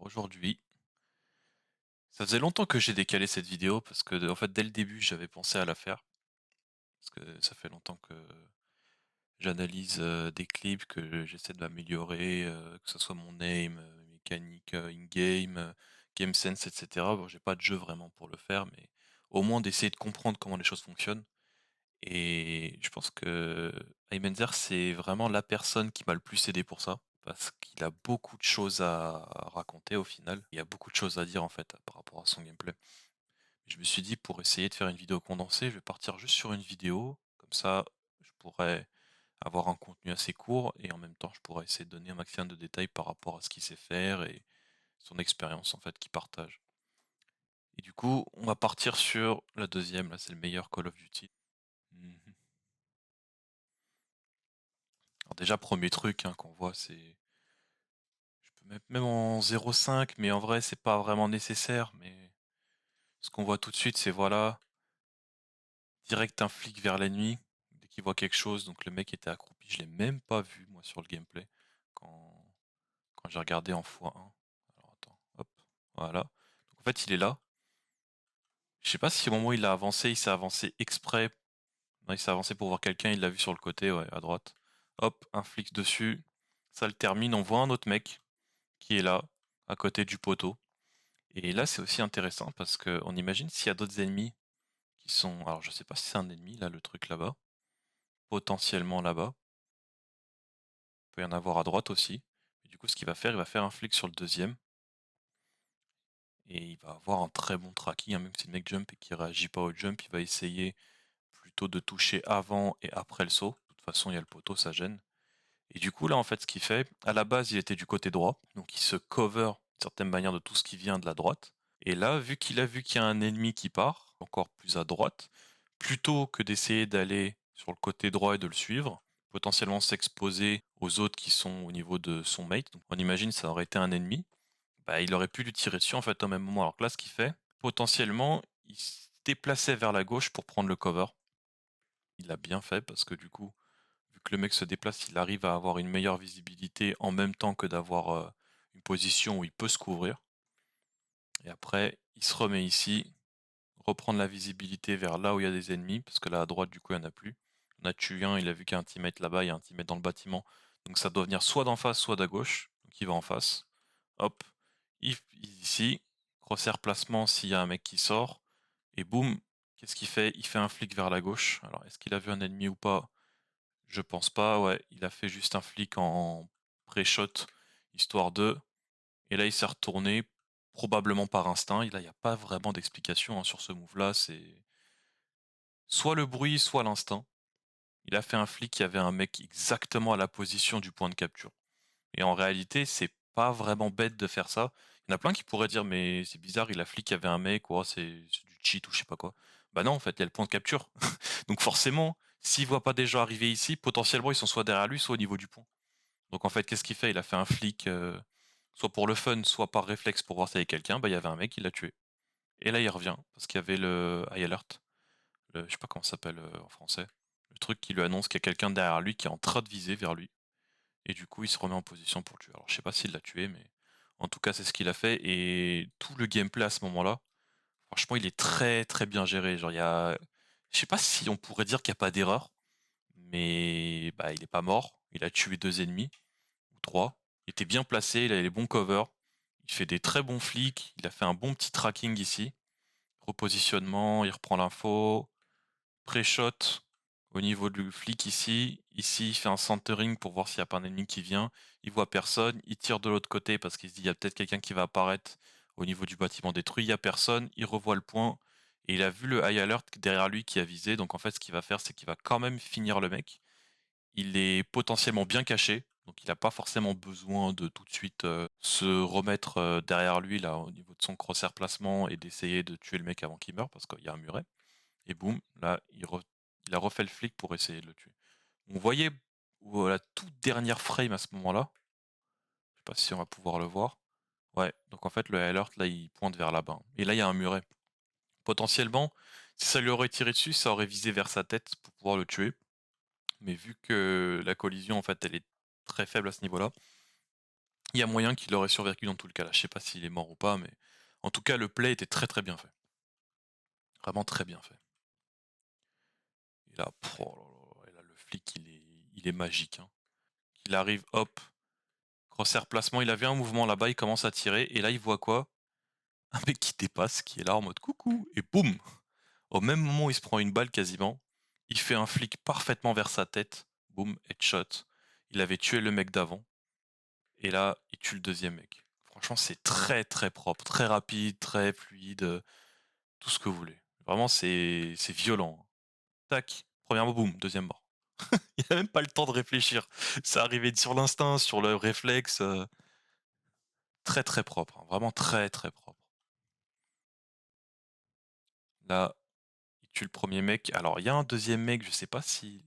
Aujourd'hui, ça faisait longtemps que j'ai décalé cette vidéo parce que en fait dès le début j'avais pensé à la faire parce que ça fait longtemps que j'analyse des clips, que j'essaie de m'améliorer, que ce soit mon aim, mécanique in-game, game sense, etc. Bon, j'ai pas de jeu vraiment pour le faire, mais au moins d'essayer de comprendre comment les choses fonctionnent. Et je pense que Imenzer, c'est vraiment la personne qui m'a le plus aidé pour ça, parce qu'il a beaucoup de choses à raconter au final. Il y a beaucoup de choses à dire en fait par rapport à son gameplay. Je me suis dit pour essayer de faire une vidéo condensée, je vais partir juste sur une vidéo, comme ça je pourrais avoir un contenu assez court et en même temps je pourrais essayer de donner un maximum de détails par rapport à ce qu'il sait faire et son expérience en fait qu'il partage. Et du coup, on va partir sur la deuxième, là c'est le meilleur Call of Duty. Mhm. Alors déjà, premier truc qu'on voit, c'est... Je peux mettre même en 0,5, mais en vrai, c'est pas vraiment nécessaire. Mais ce qu'on voit tout de suite, c'est voilà, direct un flic vers l'ennemi, dès qu'il voit quelque chose. Donc le mec était accroupi, je l'ai même pas vu, moi, sur le gameplay, quand, quand j'ai regardé en x1. Alors attends, hop, voilà. Donc en fait, il est là. Je sais pas si au moment où il a avancé, il s'est avancé exprès. Non, il s'est avancé pour voir quelqu'un, il l'a vu sur le côté, ouais, à droite. Hop, un flic dessus. Ça le termine, on voit un autre mec qui est là, à côté du poteau. Et là, c'est aussi intéressant parce qu'on imagine s'il y a d'autres ennemis qui sont. Alors, je sais pas si c'est un ennemi, là, le truc là-bas. Potentiellement là-bas. Il peut y en avoir à droite aussi. Et du coup, ce qu'il va faire, il va faire un flic sur le deuxième. Et il va avoir un très bon tracking, hein, même si le mec jump et qu'il réagit pas au jump, il va essayer plutôt de toucher avant et après le saut. De toute façon, il y a le poteau, ça gêne. Et du coup, là, en fait, ce qu'il fait, à la base, il était du côté droit. Donc, il se cover d'une certaine manière de tout ce qui vient de la droite. Et là, vu qu'il a vu qu'il y a un ennemi qui part, encore plus à droite, plutôt que d'essayer d'aller sur le côté droit et de le suivre, potentiellement s'exposer aux autres qui sont au niveau de son mate, donc on imagine ça aurait été un ennemi, bah, il aurait pu lui tirer dessus en fait au même moment. Alors que là, ce qu'il fait, potentiellement, il se déplaçait vers la gauche pour prendre le cover. Il l'a bien fait parce que du coup, vu que le mec se déplace, il arrive à avoir une meilleure visibilité en même temps que d'avoir une position où il peut se couvrir. Et après, il se remet ici, reprendre la visibilité vers là où il y a des ennemis, parce que là à droite du coup il n'y en a plus. On a tué un, il a vu qu'il y a un teammate là-bas, il y a un teammate dans le bâtiment. Donc ça doit venir soit d'en face, soit d'à gauche. Donc il va en face. Hop, ici, crosshair placement s'il y a un mec qui sort. Et boum, qu'est-ce qu'il fait? Il fait un flic vers la gauche. Alors est-ce qu'il a vu un ennemi ou pas? Je pense pas, ouais. Il a fait juste un flic en pré-shot, histoire de. Et là il s'est retourné, probablement par instinct. Et là il n'y a pas vraiment d'explication sur ce move-là. C'est soit le bruit, soit l'instinct. Il a fait un flic qui avait un mec exactement à la position du point de capture. Et en réalité, c'est pas vraiment bête de faire ça. Il y en a plein qui pourraient dire, mais c'est bizarre, il a flic qui avait un mec, ou oh, c'est du cheat ou je sais pas quoi. Bah non, en fait, il y a le point de capture. Donc forcément, s'il voit pas des gens arriver ici, potentiellement ils sont soit derrière lui, soit au niveau du pont. Donc en fait, qu'est-ce qu'il fait? Il a fait un flic, soit pour le fun, soit par réflexe pour voir s'il y avait quelqu'un. Bah il y avait un mec, il l'a tué. Et là, il revient, parce qu'il y avait le high alert. Je sais pas comment ça s'appelle en français. Le truc qui lui annonce qu'il y a quelqu'un derrière lui qui est en train de viser vers lui. Et du coup, il se remet en position pour le tuer. Alors, je sais pas s'il l'a tué, mais en tout cas, c'est ce qu'il a fait. Et tout le gameplay à ce moment-là, franchement, il est très très bien géré. Genre, il y a. Je sais pas si on pourrait dire qu'il n'y a pas d'erreur, mais bah, il est pas mort. Il a tué deux ennemis, ou trois. Il était bien placé, il avait les bons covers. Il fait des très bons flics. Il a fait un bon petit tracking ici. Repositionnement, il reprend l'info. Pré-shot au niveau du flic ici. Ici, il fait un centering pour voir s'il n'y a pas un ennemi qui vient. Il voit personne. Il tire de l'autre côté parce qu'il se dit il y a peut-être quelqu'un qui va apparaître au niveau du bâtiment détruit. Il n'y a personne. Il revoit le point. Et il a vu le high alert derrière lui qui a visé. Donc en fait, ce qu'il va faire, c'est qu'il va quand même finir le mec. Il est potentiellement bien caché. Donc il n'a pas forcément besoin de tout de suite se remettre derrière lui là au niveau de son crosshair placement et d'essayer de tuer le mec avant qu'il meure parce qu'il y a un muret. Et boum, là, il a refait le flic pour essayer de le tuer. On voyait la toute dernière frame à ce moment-là. Je sais pas si on va pouvoir le voir. Ouais, donc en fait, le alert, là, il pointe vers là-bas. Et là, il y a un muret. Potentiellement, si ça lui aurait tiré dessus, ça aurait visé vers sa tête pour pouvoir le tuer. Mais vu que la collision, en fait, elle est très faible à ce niveau-là, Il y a moyen qu'il aurait survécu dans tout le cas là. Je sais pas s'il est mort ou pas, mais en tout cas, le play était très, très bien fait. Vraiment très bien fait. Et là, oh là là, et là, le flic, il est magique, hein. Il arrive, hop, crosshair placement, il avait un mouvement là-bas, il commence à tirer, et là, il voit quoi? Un mec qui dépasse, qui est là en mode coucou, et boum! Au même moment où il se prend une balle quasiment, il fait un flic parfaitement vers sa tête, boum, headshot. Il avait tué le mec d'avant, et là, il tue le deuxième mec. Franchement, c'est très très propre, très rapide, très fluide, tout ce que vous voulez. Vraiment, c'est violent, hein. Tac, première mort, boum, deuxième mort. Il a même pas le temps de réfléchir. C'est arrivé sur l'instinct, sur le réflexe, très très propre, hein, vraiment très très propre. Là, il tue le premier mec. Alors, il y a un deuxième mec, je sais pas si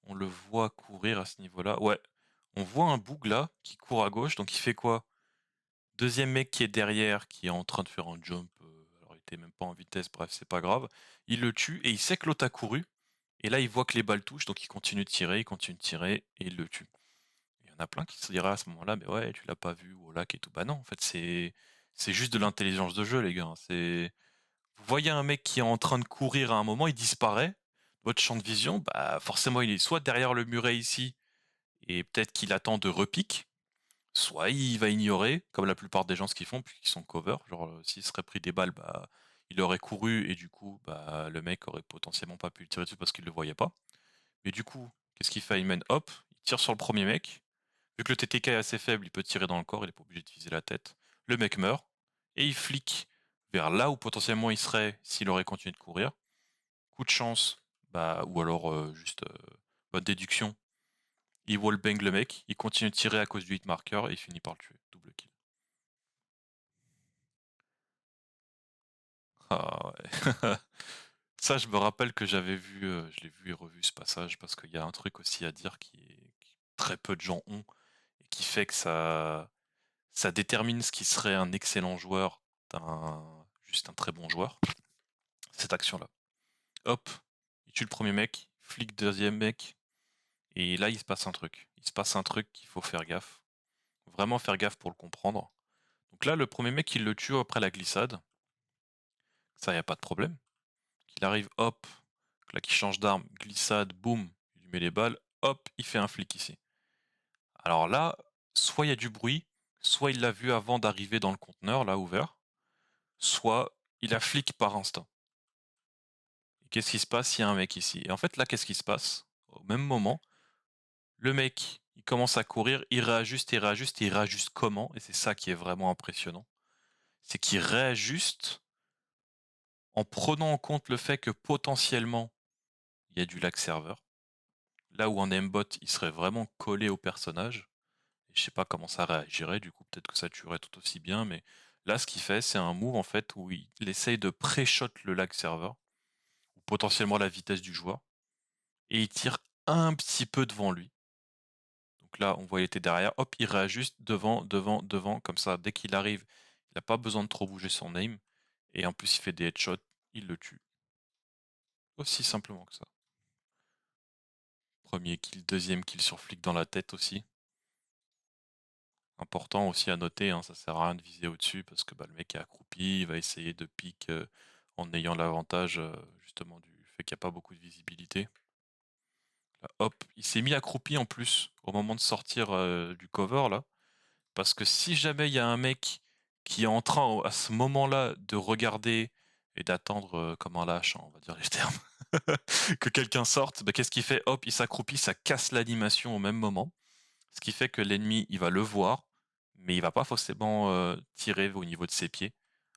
on le voit courir à ce niveau-là. Ouais, on voit un boug là qui court à gauche, donc il fait quoi? Deuxième mec qui est derrière, qui est en train de faire un jump, alors il était même pas en vitesse, bref, c'est pas grave. Il le tue et il sait que l'autre a couru. Et là, il voit que les balles touchent, donc il continue de tirer, il continue de tirer et il le tue. Il y en a plein qui se diraient à ce moment-là, mais ouais, tu l'as pas vu au lac et tout. Bah non, en fait, c'est juste de l'intelligence de jeu, les gars, hein. C'est Vous voyez un mec qui est en train de courir à un moment, il disparaît. Votre champ de vision, bah forcément, il est soit derrière le muret ici, et peut-être qu'il attend de repique, soit il va ignorer, comme la plupart des gens ce qu'ils font, puisqu'ils sont cover. Genre, s'il serait pris des balles, bah il aurait couru, et du coup, bah le mec aurait potentiellement pas pu le tirer dessus parce qu'il le voyait pas. Mais du coup, qu'est-ce qu'il fait? Il mène, hop, il tire sur le premier mec. Vu que le TTK est assez faible, il peut tirer dans le corps, il est pas obligé de viser la tête. Le mec meurt, et il flique vers là où potentiellement il serait s'il aurait continué de courir. Coup de chance, bah, ou alors juste bonne déduction, il wallbang le mec, il continue de tirer à cause du hitmarker et il finit par le tuer. Double kill. Ah ouais. Ça, je me rappelle que j'avais vu, je l'ai vu et revu ce passage parce qu'il y a un truc aussi à dire qui très peu de gens ont et qui fait que ça détermine ce qui serait un excellent joueur d'un juste un très bon joueur. Cette action-là. Hop, il tue le premier mec, flic deuxième mec, et là il se passe un truc. Il se passe un truc qu'il faut faire gaffe. Vraiment faire gaffe pour le comprendre. Donc là, le premier mec, il le tue après la glissade. Ça, y a pas de problème. Qu'il arrive, hop, là, qu'il change d'arme, glissade, boum, il lui met les balles, hop, il fait un flic ici. Alors là, soit il y a du bruit, soit il l'a vu avant d'arriver dans le conteneur, là, ouvert, soit il a flic par instinct. Et qu'est-ce qui se passe s'il y a un mec ici? Et en fait, là, qu'est-ce qui se passe? Au même moment, le mec, il commence à courir, il réajuste, il réajuste, et il réajuste comment? Et c'est ça qui est vraiment impressionnant. C'est qu'il réajuste en prenant en compte le fait que potentiellement il y a du lag serveur. Là où en aimbot, il serait vraiment collé au personnage. Et je sais pas comment ça réagirait, du coup peut-être que ça tuerait tout aussi bien, mais là ce qu'il fait, c'est un move en fait où il essaye de pré-shot le lag serveur, ou potentiellement la vitesse du joueur, et il tire un petit peu devant lui. Donc là, on voit il était derrière, hop, il réajuste devant, devant, devant, comme ça, dès qu'il arrive, il n'a pas besoin de trop bouger son aim, et en plus il fait des headshots, il le tue. Aussi simplement que ça. Premier kill, deuxième kill sur flic dans la tête aussi. Important aussi à noter, hein, ça sert à rien de viser au-dessus parce que bah, le mec est accroupi, il va essayer de pique en ayant l'avantage justement du fait qu'il n'y a pas beaucoup de visibilité. Là, hop, il s'est mis accroupi en plus au moment de sortir du cover là. Parce que si jamais il y a un mec qui est en train à ce moment-là de regarder et d'attendre comme un lâche, hein, on va dire les termes, que quelqu'un sorte, bah, qu'est-ce qu'il fait? Hop, il s'accroupit, ça casse l'animation au même moment. Ce qui fait que l'ennemi, il va le voir, mais il va pas forcément tirer au niveau de ses pieds.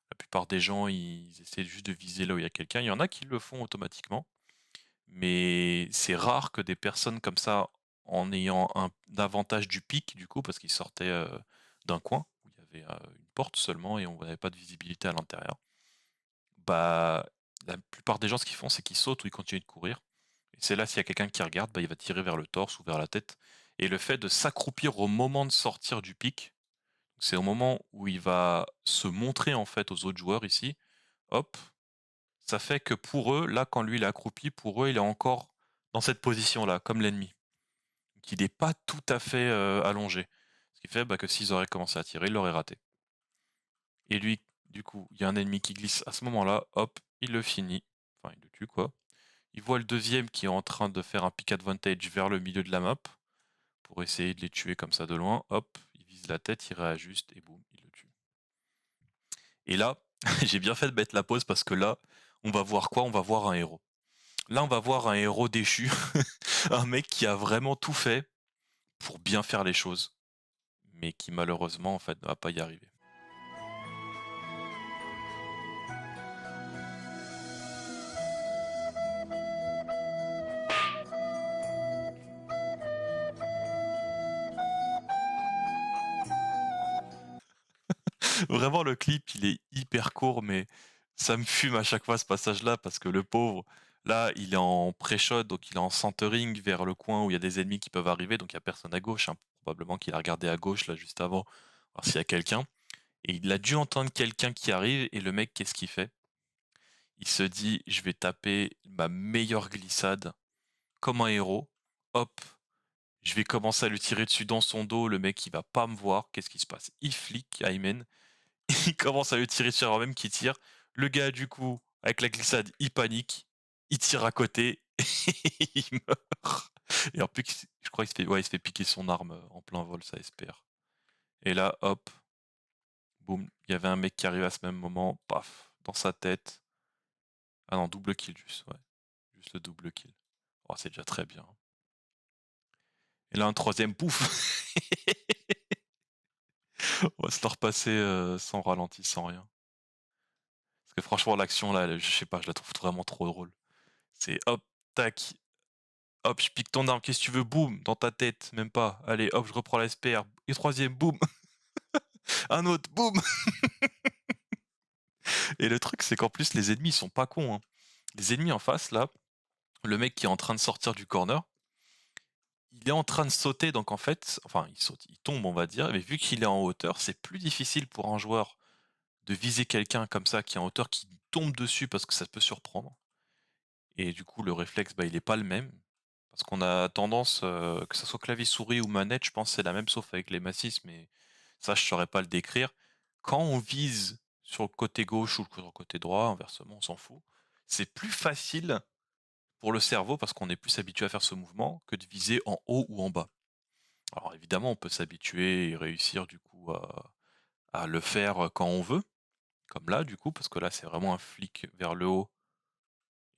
La plupart des gens, ils essaient juste de viser là où il y a quelqu'un. Il y en a qui le font automatiquement, mais c'est rare que des personnes comme ça, en ayant un avantage du pic, du coup, parce qu'ils sortaient d'un coin, où il y avait une porte seulement et on n'avait pas de visibilité à l'intérieur, bah, la plupart des gens, ce qu'ils font, c'est qu'ils sautent ou ils continuent de courir. Et c'est là, s'il y a quelqu'un qui regarde, bah, il va tirer vers le torse ou vers la tête. Et le fait de s'accroupir au moment de sortir du pic, c'est au moment où il va se montrer en fait aux autres joueurs ici, hop, ça fait que pour eux, là, quand lui il est accroupi, pour eux, il est encore dans cette position-là, comme l'ennemi. Donc il n'est pas tout à fait allongé. Ce Ce qui fait que s'ils auraient commencé à tirer, ils l'auraient raté. Et lui, du coup, il y a un ennemi qui glisse à ce moment-là, hop, il le finit. Enfin, il le tue, quoi. Il voit le deuxième qui est en train de faire un pick advantage vers le milieu de la map pour essayer de les tuer comme ça de loin. Hop, il vise la tête, il réajuste et boum, il le tue. Et là, j'ai bien fait de mettre la pause parce que là, on va voir quoi? On va voir un héros. Là, on va voir un héros déchu, un mec qui a vraiment tout fait pour bien faire les choses, mais qui malheureusement en fait ne va pas y arriver. Vraiment, le clip, il est hyper court, mais ça me fume à chaque fois ce passage-là parce que le pauvre, là, il est en pré-shot, donc il est en centering vers le coin où il y a des ennemis qui peuvent arriver, donc il n'y a personne à gauche, hein. Probablement qu'il a regardé à gauche là juste avant, voir s'il y a quelqu'un. Et il a dû entendre quelqu'un qui arrive, et le mec, qu'est-ce qu'il fait? Il se dit, je vais taper ma meilleure glissade comme un héros. Hop, je vais commencer à lui tirer dessus dans son dos. Le mec, il va pas me voir. Qu'est-ce qui se passe? Il flic, Aymen. Il commence à lui tirer dessus avant même qu'il tire. Le gars, du coup, avec la glissade, il panique. Il tire à côté. Et il meurt. Et en plus, je crois qu'il se fait piquer son arme en plein vol, ça espère. Et là, hop, boum, il y avait un mec qui arrive à ce même moment. Paf, dans sa tête. Ah non, double kill juste, ouais. Juste le double kill. Oh, c'est déjà très bien. Et là, un troisième, pouf. On va se le repasser sans ralenti, sans rien. Parce que franchement, l'action, là, je sais pas, je la trouve vraiment trop drôle. C'est hop, tac, hop, je pique ton arme, qu'est-ce que tu veux, boum, dans ta tête, même pas. Allez, hop, je reprends la SPR. Et troisième, boum. Un autre, boum. Et le truc, c'est qu'en plus, les ennemis, ils sont pas cons, hein. Les ennemis en face, là, le mec qui est en train de sortir du corner, il est en train de sauter, donc en fait, enfin, il saute, il tombe, on va dire, mais vu qu'il est en hauteur, c'est plus difficile pour un joueur de viser quelqu'un comme ça qui est en hauteur, qui tombe dessus parce que ça peut surprendre. Et du coup, le réflexe, il est pas le même. Parce qu'on a tendance, que ça soit clavier souris ou manette, je pense que c'est la même sauf avec les massifs, mais ça je saurais pas le décrire. Quand on vise sur le côté gauche ou sur le côté droit, inversement, on s'en fout, c'est plus facile pour le cerveau parce qu'on est plus habitué à faire ce mouvement que de viser en haut ou en bas. Alors évidemment, on peut s'habituer et réussir du coup à le faire quand on veut, comme là du coup, parce que là c'est vraiment un flic vers le haut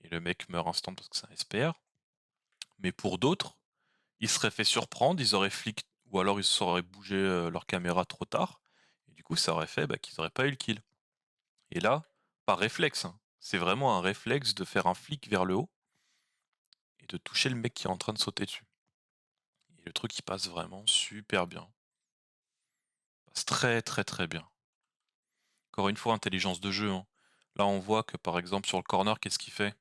et le mec meurt instant parce que c'est un SPR. Mais pour d'autres, ils seraient fait surprendre, ils auraient flic ou alors ils auraient bougé leur caméra trop tard, et du coup ça aurait fait qu'ils auraient pas eu le kill. Et là, par réflexe, hein, c'est vraiment un réflexe de faire un flic vers le haut et de toucher le mec qui est en train de sauter dessus. Et le truc il passe vraiment super bien. Il passe très très très bien. Encore une fois, intelligence de jeu, hein. Là on voit que par exemple sur le corner, qu'est-ce qu'il fait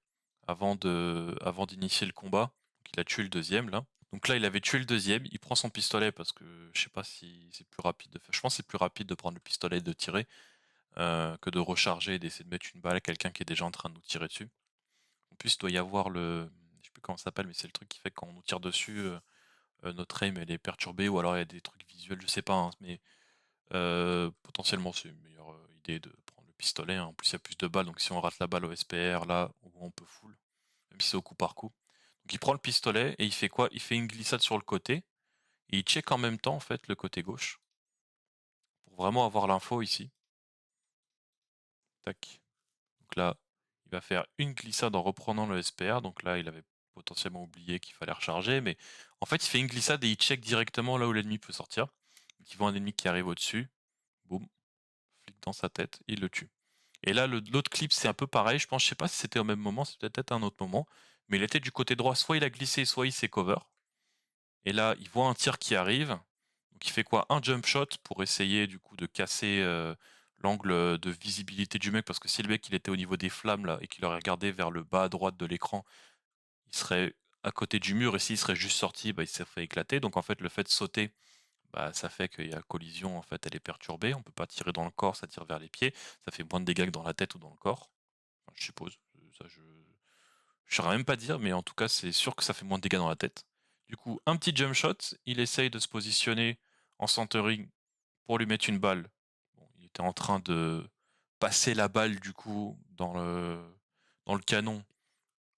avant d'initier le combat? Donc, il a tué le deuxième là. Donc là, il avait tué le deuxième, il prend son pistolet parce que je sais pas si c'est plus rapide de faire. Je pense que c'est plus rapide de prendre le pistolet et de tirer que de recharger et d'essayer de mettre une balle à quelqu'un qui est déjà en train de nous tirer dessus. En plus, il doit y avoir je sais plus comment ça s'appelle, mais c'est le truc qui fait que quand on nous tire dessus, notre aim elle est perturbée ou alors il y a des trucs visuels, je sais pas, hein, mais potentiellement c'est une meilleure idée de prendre le pistolet, hein. En plus, il y a plus de balles, donc si on rate la balle au SPR, là, au moins on peut full, même si c'est au coup par coup. Donc il prend le pistolet et il fait quoi? Il fait une glissade sur le côté. Et il check en même temps en fait le côté gauche pour vraiment avoir l'info ici. Tac. Donc là, il va faire une glissade en reprenant le SPR. Donc là, il avait potentiellement oublié qu'il fallait recharger, mais en fait, il fait une glissade et il check directement là où l'ennemi peut sortir. Donc il voit un ennemi qui arrive au-dessus. Boum, flic dans sa tête, il le tue. Et là, l'autre clip, c'est un peu pareil. Je pense, je sais pas si c'était au même moment, c'était peut-être un autre moment, mais il était du côté droit. Soit il a glissé, soit il s'est cover. Et là, il voit un tir qui arrive. Donc il fait quoi? Un jump shot pour essayer du coup de casser l'angle de visibilité du mec, parce que si le mec il était au niveau des flammes là et qu'il aurait regardé vers le bas à droite de l'écran, il serait à côté du mur, et s'il serait juste sorti, il s'est fait éclater. Donc en fait le fait de sauter, ça fait qu'il y a collision, en fait elle est perturbée, on peut pas tirer dans le corps, ça tire vers les pieds, ça fait moins de dégâts que dans la tête ou dans le corps. Enfin, je suppose, ça je saurais même pas dire, mais en tout cas, c'est sûr que ça fait moins de dégâts dans la tête. Du coup, un petit jump shot, il essaye de se positionner en centering pour lui mettre une balle. Bon, il était en train de passer la balle du coup dans le canon.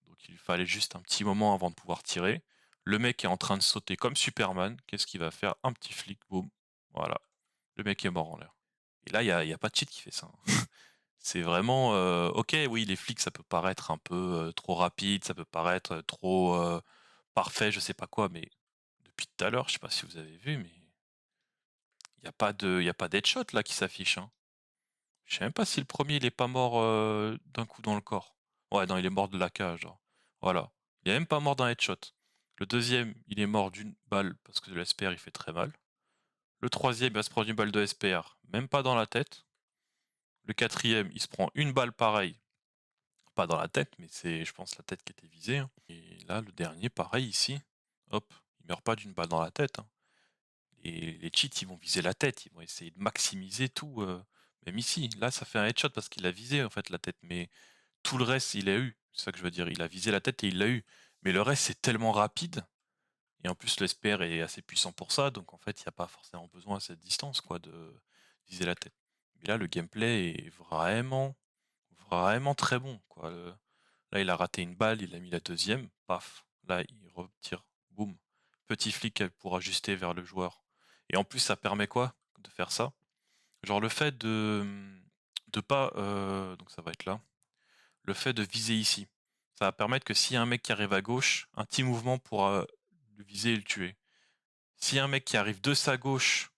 Donc il fallait juste un petit moment avant de pouvoir tirer. Le mec est en train de sauter comme Superman. Qu'est-ce qu'il va faire? Un petit flic, boum. Voilà. Le mec est mort en l'air. Et là, il y a pas de cheat qui fait ça, hein. C'est vraiment, OK, oui, les flics, ça peut paraître un peu, trop rapide, ça peut paraître, trop, parfait, je sais pas quoi, mais depuis tout à l'heure, je sais pas si vous avez vu, mais il y a pas d'headshot là qui s'affiche, hein. Je sais même pas si le premier il est pas mort, d'un coup dans le corps. Ouais, non, il est mort de l'AK, genre. Voilà. Il est même pas mort d'un headshot. Le deuxième, il est mort d'une balle parce que le SPR il fait très mal. Le troisième, il va se prendre une balle de SPR, même pas dans la tête. Le quatrième, il se prend une balle pareille, pas dans la tête, mais c'est, je pense, la tête qui était visée, hein. Et là, le dernier, pareil ici. Hop, il meurt pas d'une balle dans la tête, hein. Et les cheats, ils vont viser la tête, ils vont essayer de maximiser tout, même ici. Là, ça fait un headshot parce qu'il a visé en fait la tête, mais tout le reste, il a eu. C'est ça que je veux dire. Il a visé la tête et il l'a eu. Mais le reste, c'est tellement rapide. Et en plus, le SPR est assez puissant pour ça, donc en fait, il n'y a pas forcément besoin à cette distance, quoi, de viser la tête. Mais là, le gameplay est vraiment, vraiment très bon, quoi. Là, il a raté une balle, il a mis la deuxième, paf. Là, il retire, boum. Petit flic pour ajuster vers le joueur. Et en plus, ça permet quoi de faire ça? Genre le fait de pas, donc ça va être là. Le fait de viser ici. Ça va permettre que s'il y a un mec qui arrive à gauche, un petit mouvement pour le viser et le tuer. S'il y a un mec qui arrive de sa gauche,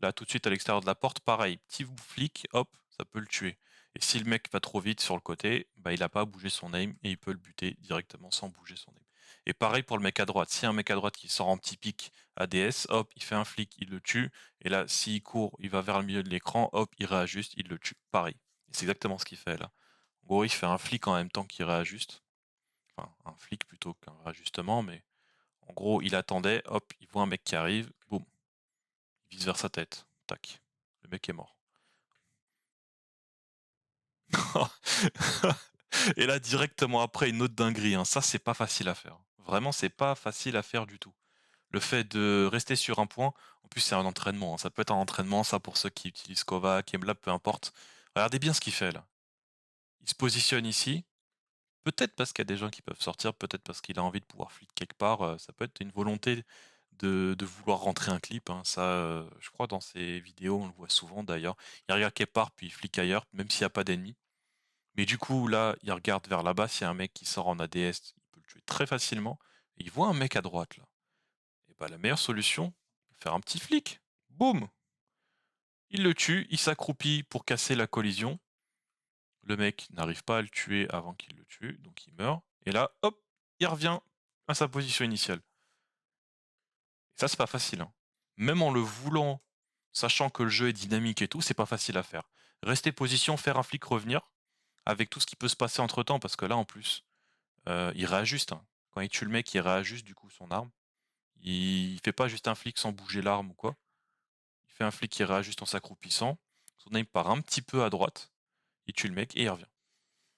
là tout de suite à l'extérieur de la porte, pareil, petit flic, hop, ça peut le tuer. Et si le mec va trop vite sur le côté, bah il n'a pas à bouger son aim et il peut le buter directement sans bouger son aim. Et pareil pour le mec à droite. S'il y a un mec à droite qui sort en petit pic ADS, hop, il fait un flic, il le tue. Et là, s'il court, il va vers le milieu de l'écran, hop, il réajuste, il le tue. Pareil. Et c'est exactement ce qu'il fait là. En gros, il fait un flic en même temps qu'il réajuste. Enfin, un flic plutôt qu'un réajustement, mais en gros, il attendait, hop, il voit un mec qui arrive, boum, il vise vers sa tête. Tac. Le mec est mort. Et là, directement après, une autre dinguerie, hein. Ça, c'est pas facile à faire. Vraiment, c'est pas facile à faire du tout. Le fait de rester sur un point, en plus, c'est un entraînement, hein. Ça peut être un entraînement, ça, pour ceux qui utilisent Kovac, Emlab, peu importe. Regardez bien ce qu'il fait là. Il se positionne ici. Peut-être parce qu'il y a des gens qui peuvent sortir, peut-être parce qu'il a envie de pouvoir flic quelque part. Ça peut être une volonté de vouloir rentrer un clip, hein. Ça, je crois dans ces vidéos, on le voit souvent d'ailleurs. Il regarde quelque part, puis il flic ailleurs, même s'il n'y a pas d'ennemis. Mais du coup, là, il regarde vers là-bas. S'il y a un mec qui sort en ADS, il peut le tuer très facilement. Et il voit un mec à droite, là. Et bah, la meilleure solution, faire un petit flic. Boum! Il le tue, il s'accroupit pour casser la collision. Le mec n'arrive pas à le tuer avant qu'il le tue, donc il meurt. Et là, hop, il revient à sa position initiale. Et ça, c'est pas facile, hein. Même en le voulant, sachant que le jeu est dynamique et tout, c'est pas facile à faire. Rester position, faire un flic, revenir, avec tout ce qui peut se passer entre temps, parce que là, en plus, il réajuste, hein. Quand il tue le mec, il réajuste du coup son arme. Il fait pas juste un flic sans bouger l'arme ou quoi. Il fait un flic qui réajuste en s'accroupissant. Son aim part un petit peu à droite. Il tue le mec et il revient.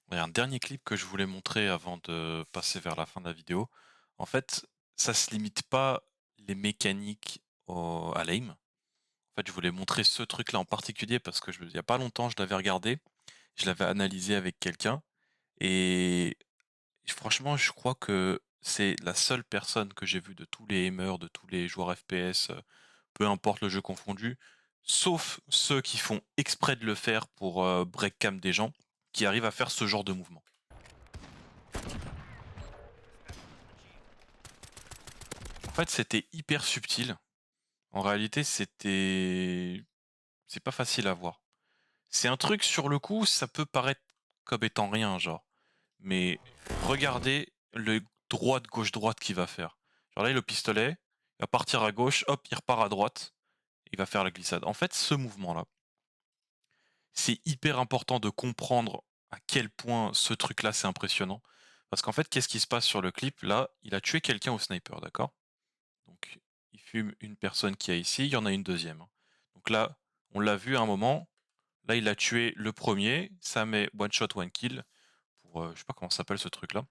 Il y a un dernier clip que je voulais montrer avant de passer vers la fin de la vidéo. En fait, ça se limite pas les mécaniques à l'aim. En fait, je voulais montrer ce truc-là en particulier parce que il y a pas longtemps, je l'avais regardé, je l'avais analysé avec quelqu'un et franchement, je crois que c'est la seule personne que j'ai vue de tous les aimers, de tous les joueurs FPS, peu importe le jeu confondu, sauf ceux qui font exprès de le faire pour break cam des gens, qui arrivent à faire ce genre de mouvement. En fait, c'était hyper subtil. En réalité, c'est pas facile à voir. C'est un truc sur le coup, ça peut paraître comme étant rien, genre. Mais regardez le droite-gauche-droite qu'il va faire. Genre là, le pistolet, il va partir à gauche, hop, il repart à droite, il va faire la glissade. En fait, ce mouvement-là, c'est hyper important de comprendre à quel point ce truc-là, c'est impressionnant. Parce qu'en fait, qu'est-ce qui se passe sur le clip? Là, il a tué quelqu'un au sniper, d'accord? Donc, il fume une personne qui est ici, il y en a une deuxième, hein. Donc là, on l'a vu à un moment. Là, il a tué le premier, ça met one shot, one kill. Pour, je sais pas comment ça s'appelle ce truc-là.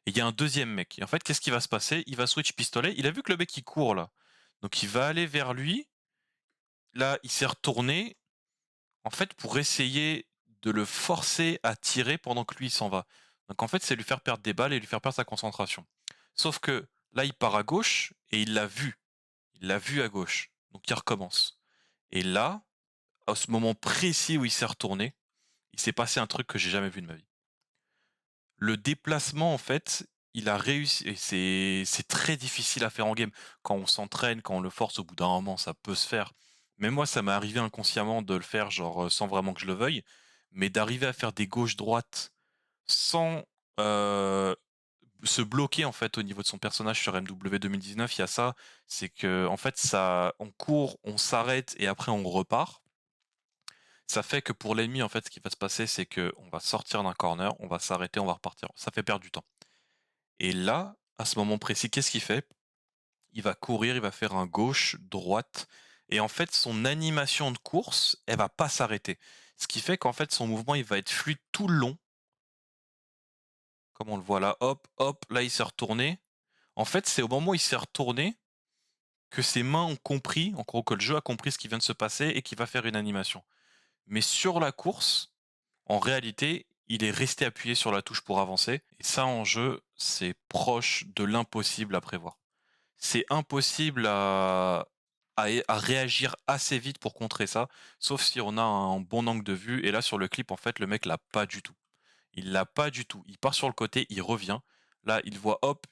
Et il y a un deuxième mec. Et en fait, qu'est-ce qui va se passer? Il va switch pistolet. Il a vu que le mec il court là. Donc il va aller vers lui. là, il s'est retourné, en fait, pour essayer de le forcer à tirer pendant que lui, il s'en va. Donc en fait, c'est lui faire perdre des balles et lui faire perdre sa concentration. Sauf que là, il part à gauche et il l'a vu. Il l'a vu à gauche. Donc il recommence. Et là, à ce moment précis où il s'est retourné, il s'est passé un truc que j'ai jamais vu de ma vie. Le déplacement, en fait, il a réussi. Et c'est très difficile à faire en game. Quand on s'entraîne, quand on le force, au bout d'un moment, ça peut se faire. Mais moi, ça m'est arrivé inconsciemment de le faire, genre sans vraiment que je le veuille. Mais d'arriver à faire des gauches-droites sans euh, se bloquer en fait au niveau de son personnage sur MW 2019, il y a ça, c'est que en fait ça, on court, on s'arrête et après on repart. Ça fait que pour l'ennemi, en fait, ce qui va se passer, c'est que on va sortir d'un corner, on va s'arrêter, on va repartir. Ça fait perdre du temps. Et là, à ce moment précis, qu'est-ce qu'il fait? Il va courir, il va faire un gauche, droite, et en fait, son animation de course, elle va pas s'arrêter. Ce qui fait qu'en fait, son mouvement, il va être fluide tout le long, comme on le voit là. Hop, hop, là, il s'est retourné. En fait, c'est au moment où il s'est retourné que ses mains ont compris, en gros, que le jeu a compris ce qui vient de se passer et qu'il va faire une animation. Mais sur la course, en réalité, il est resté appuyé sur la touche pour avancer. Et ça, en jeu, c'est proche de l'impossible à prévoir. C'est impossible à réagir assez vite pour contrer ça, sauf si on a un bon angle de vue. Et là, sur le clip, en fait, le mec l'a pas du tout. Il l'a pas du tout. Il part sur le côté, il revient. Là, il voit, hop,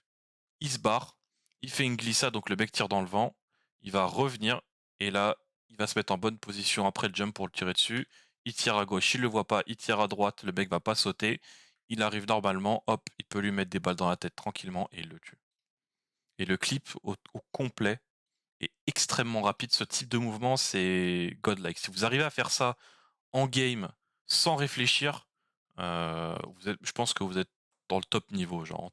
il se barre, il fait une glissade, donc le mec tire dans le vent, il va revenir, et là, il va se mettre en bonne position après le jump pour le tirer dessus, il tire à gauche, il le voit pas, il tire à droite, le mec va pas sauter, il arrive normalement, hop, il peut lui mettre des balles dans la tête tranquillement et il le tue. Et le clip au complet est extrêmement rapide, ce type de mouvement c'est godlike. Si vous arrivez à faire ça en game sans réfléchir, je pense que vous êtes dans le top niveau, genre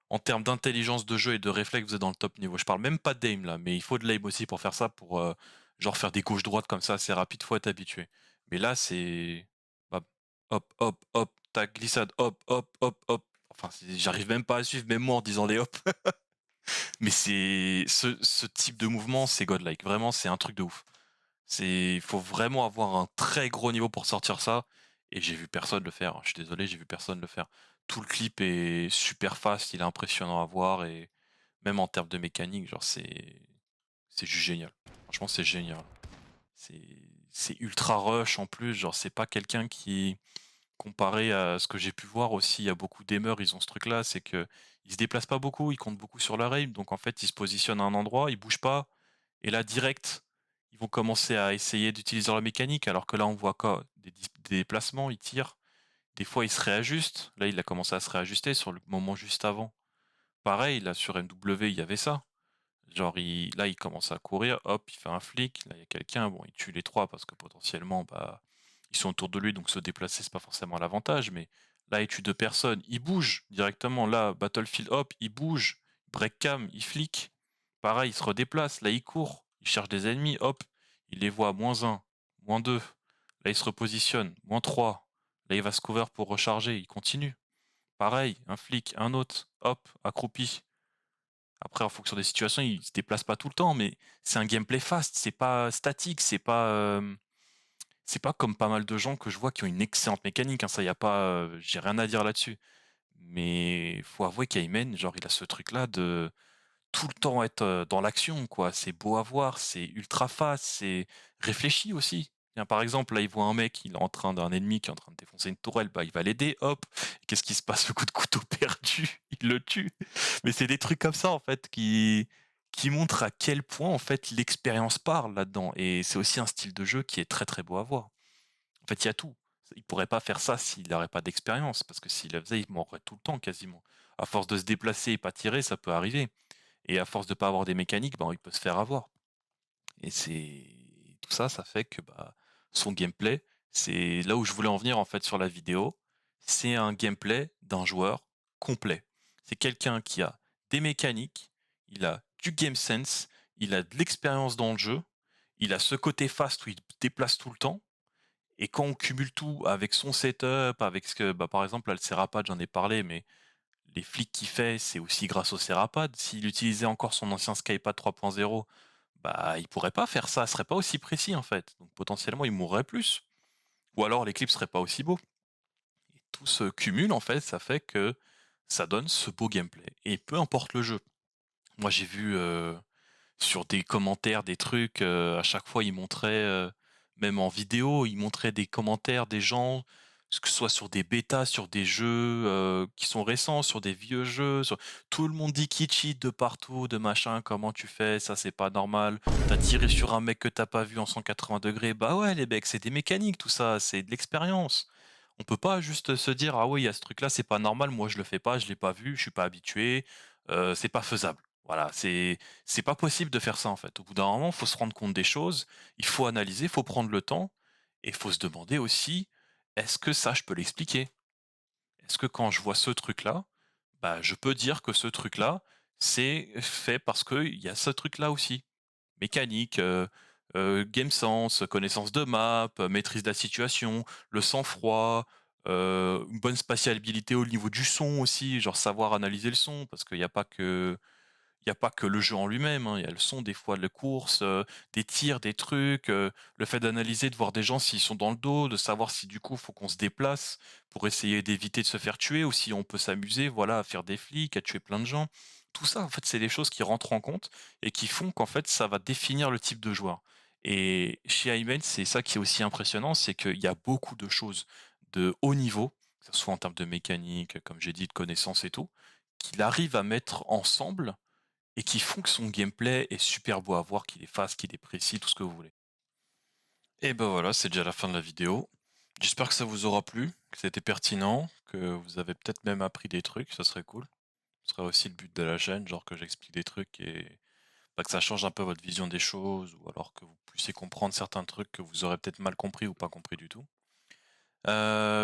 en termes d'intelligence de jeu et de réflexe, vous êtes dans le top niveau. Je parle même pas d'aim là, mais il faut de l'aim aussi pour faire ça, pour genre faire des gauches-droites comme ça assez rapide, faut être habitué. Mais là, c'est bah, hop, hop, hop, tac, glissade, hop, hop, hop, hop. Enfin, j'arrive même pas à suivre, même moi en disant les hop. Mais c'est ce type de mouvement, c'est godlike. Vraiment, c'est un truc de ouf. Il faut vraiment avoir un très gros niveau pour sortir ça. Et j'ai vu personne le faire. Je suis désolé, j'ai vu personne le faire. Tout le clip est super fast, il est impressionnant à voir et même en termes de mécanique, genre c'est juste génial. Franchement, c'est génial. C'est c'est ultra rush en plus, genre c'est pas quelqu'un qui, comparé à ce que j'ai pu voir aussi, il y a beaucoup d'aimers, ils ont ce truc-là, c'est que ils se déplacent pas beaucoup, ils comptent beaucoup sur leur aim, donc en fait, ils se positionnent à un endroit, ils bougent pas, et là, direct, ils vont commencer à essayer d'utiliser leur mécanique, alors que là, on voit quoi? Des déplacements, ils tirent, des fois, ils se réajustent. Là, il a commencé à se réajuster sur le moment juste avant. Pareil, là, sur MW, il y avait ça. Genre, là, il commence à courir, hop, il fait un flic, là, il y a quelqu'un, bon, il tue les trois parce que potentiellement, bah, ils sont autour de lui, donc se déplacer, c'est pas forcément l'avantage, mais là, il tue deux personnes, il bouge directement, là, Battlefield, hop, il bouge, break cam, il flic, pareil, il se redéplace, là, il court, il cherche des ennemis, hop, il les voit, -1, -2, là, il se repositionne, -3, là, il va se cover pour recharger, il continue, pareil, un flic, un autre, hop, accroupi, après, en fonction des situations, il se déplace pas tout le temps, mais c'est un gameplay fast, c'est pas statique, c'est pas comme pas mal de gens que je vois qui ont une excellente mécanique, hein, ça y a pas, j'ai rien à dire là-dessus. Mais faut avouer qu'Aymen, genre, il a ce truc-là de tout le temps être dans l'action, quoi. C'est beau à voir, c'est ultra fast, c'est réfléchi aussi. Tiens, par exemple, là, il voit un mec, il est en train d'un ennemi qui est en train de défoncer une tourelle, bah, il va l'aider, hop. Qu'est-ce qui se passe? Le coup de couteau perdu, il le tue. Mais c'est des trucs comme ça, en fait, qui montrent à quel point, en fait, l'expérience parle là-dedans. Et c'est aussi un style de jeu qui est très très beau à voir. En fait, il y a tout. Il pourrait pas faire ça s'il n'aurait pas d'expérience, parce que s'il le faisait, il mourrait tout le temps quasiment. À force de se déplacer et pas tirer, ça peut arriver. Et à force de pas avoir des mécaniques, bah, il peut se faire avoir. Et c'est tout ça, ça fait que bah, son gameplay, c'est là où je voulais en venir en fait sur la vidéo. C'est un gameplay d'un joueur complet. C'est quelqu'un qui a des mécaniques, il a du game sense, il a de l'expérience dans le jeu, il a ce côté fast où il déplace tout le temps. Et quand on cumule tout avec son setup, avec ce que, bah, par exemple, là, le Serapad, j'en ai parlé, mais les flics qu'il fait, c'est aussi grâce au Serapad. S'il utilisait encore son ancien Skypad 3.0, bah, il pourrait pas faire ça, ce serait pas aussi précis, en fait. Donc potentiellement, il mourrait plus. Ou alors les clips seraient pas aussi beaux. Et tout se cumule, en fait, ça fait que ça donne ce beau gameplay et peu importe le jeu. Moi, j'ai vu, sur des commentaires, des trucs, à chaque fois, ils montraient, même en vidéo, ils montraient des commentaires des gens, que ce soit sur des bêtas, sur des jeux, qui sont récents, sur des vieux jeux, sur tout le monde dit qu'il cheat de partout, de machin: «Comment tu fais? Ça, c'est pas normal. T'as tiré sur un mec que t'as pas vu en 180°». Bah ouais, les mecs, c'est des mécaniques tout ça, c'est de l'expérience. On peut pas juste se dire: «Ah oui, il y a ce truc-là, c'est pas normal, moi je le fais pas, je l'ai pas vu, je suis pas habitué, c'est pas faisable». Voilà, c'est pas possible de faire ça, en fait. Au bout d'un moment, il faut se rendre compte des choses, il faut analyser, il faut prendre le temps et il faut se demander aussi: «Est-ce que ça, je peux l'expliquer? Est-ce que quand je vois ce truc-là, bah, je peux dire que ce truc-là, c'est fait parce qu'il y a ce truc-là aussi?» Mécanique, game sense, connaissance de map, maîtrise de la situation, le sang-froid, une bonne spatialisation au niveau du son aussi, genre savoir analyser le son parce qu'il y a pas que il y a pas que le jeu en lui-même, hein, il y a le son des fois de course, des tirs, des trucs, le fait d'analyser, de voir des gens s'ils sont dans le dos, de savoir si du coup faut qu'on se déplace pour essayer d'éviter de se faire tuer ou si on peut s'amuser, voilà, à faire des flics, à tuer plein de gens. Tout ça, en fait, c'est des choses qui rentrent en compte et qui font qu'en fait, ça va définir le type de joueur. Et chez iMain, c'est ça qui est aussi impressionnant, c'est qu'il y a beaucoup de choses de haut niveau, que ce soit en termes de mécanique, comme j'ai dit, de connaissances et tout, qu'il arrive à mettre ensemble et qui font que son gameplay est super beau à voir, qu'il est fast, qu'il est précis, tout ce que vous voulez. Et ben voilà, c'est déjà la fin de la vidéo. J'espère que ça vous aura plu, que c'était pertinent, que vous avez peut-être même appris des trucs, ça serait cool. Ce serait aussi le but de la chaîne, genre que j'explique des trucs et pas que ça change un peu votre vision des choses, ou alors que vous puissiez comprendre certains trucs que vous aurez peut-être mal compris ou pas compris du tout.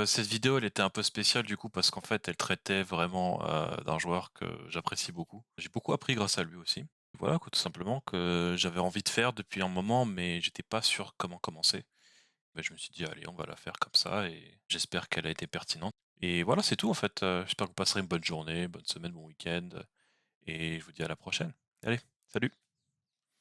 Cette vidéo, elle était un peu spéciale du coup parce qu'en fait, elle traitait vraiment, d'un joueur que j'apprécie beaucoup. J'ai beaucoup appris grâce à lui aussi. Voilà quoi, tout simplement que j'avais envie de faire depuis un moment, mais j'étais pas sûr comment commencer. Mais je me suis dit: «Allez, on va la faire comme ça» et j'espère qu'elle a été pertinente. Et voilà, c'est tout en fait, j'espère que vous passerez une bonne journée, bonne semaine, bon week-end et je vous dis à la prochaine. Allez, salut!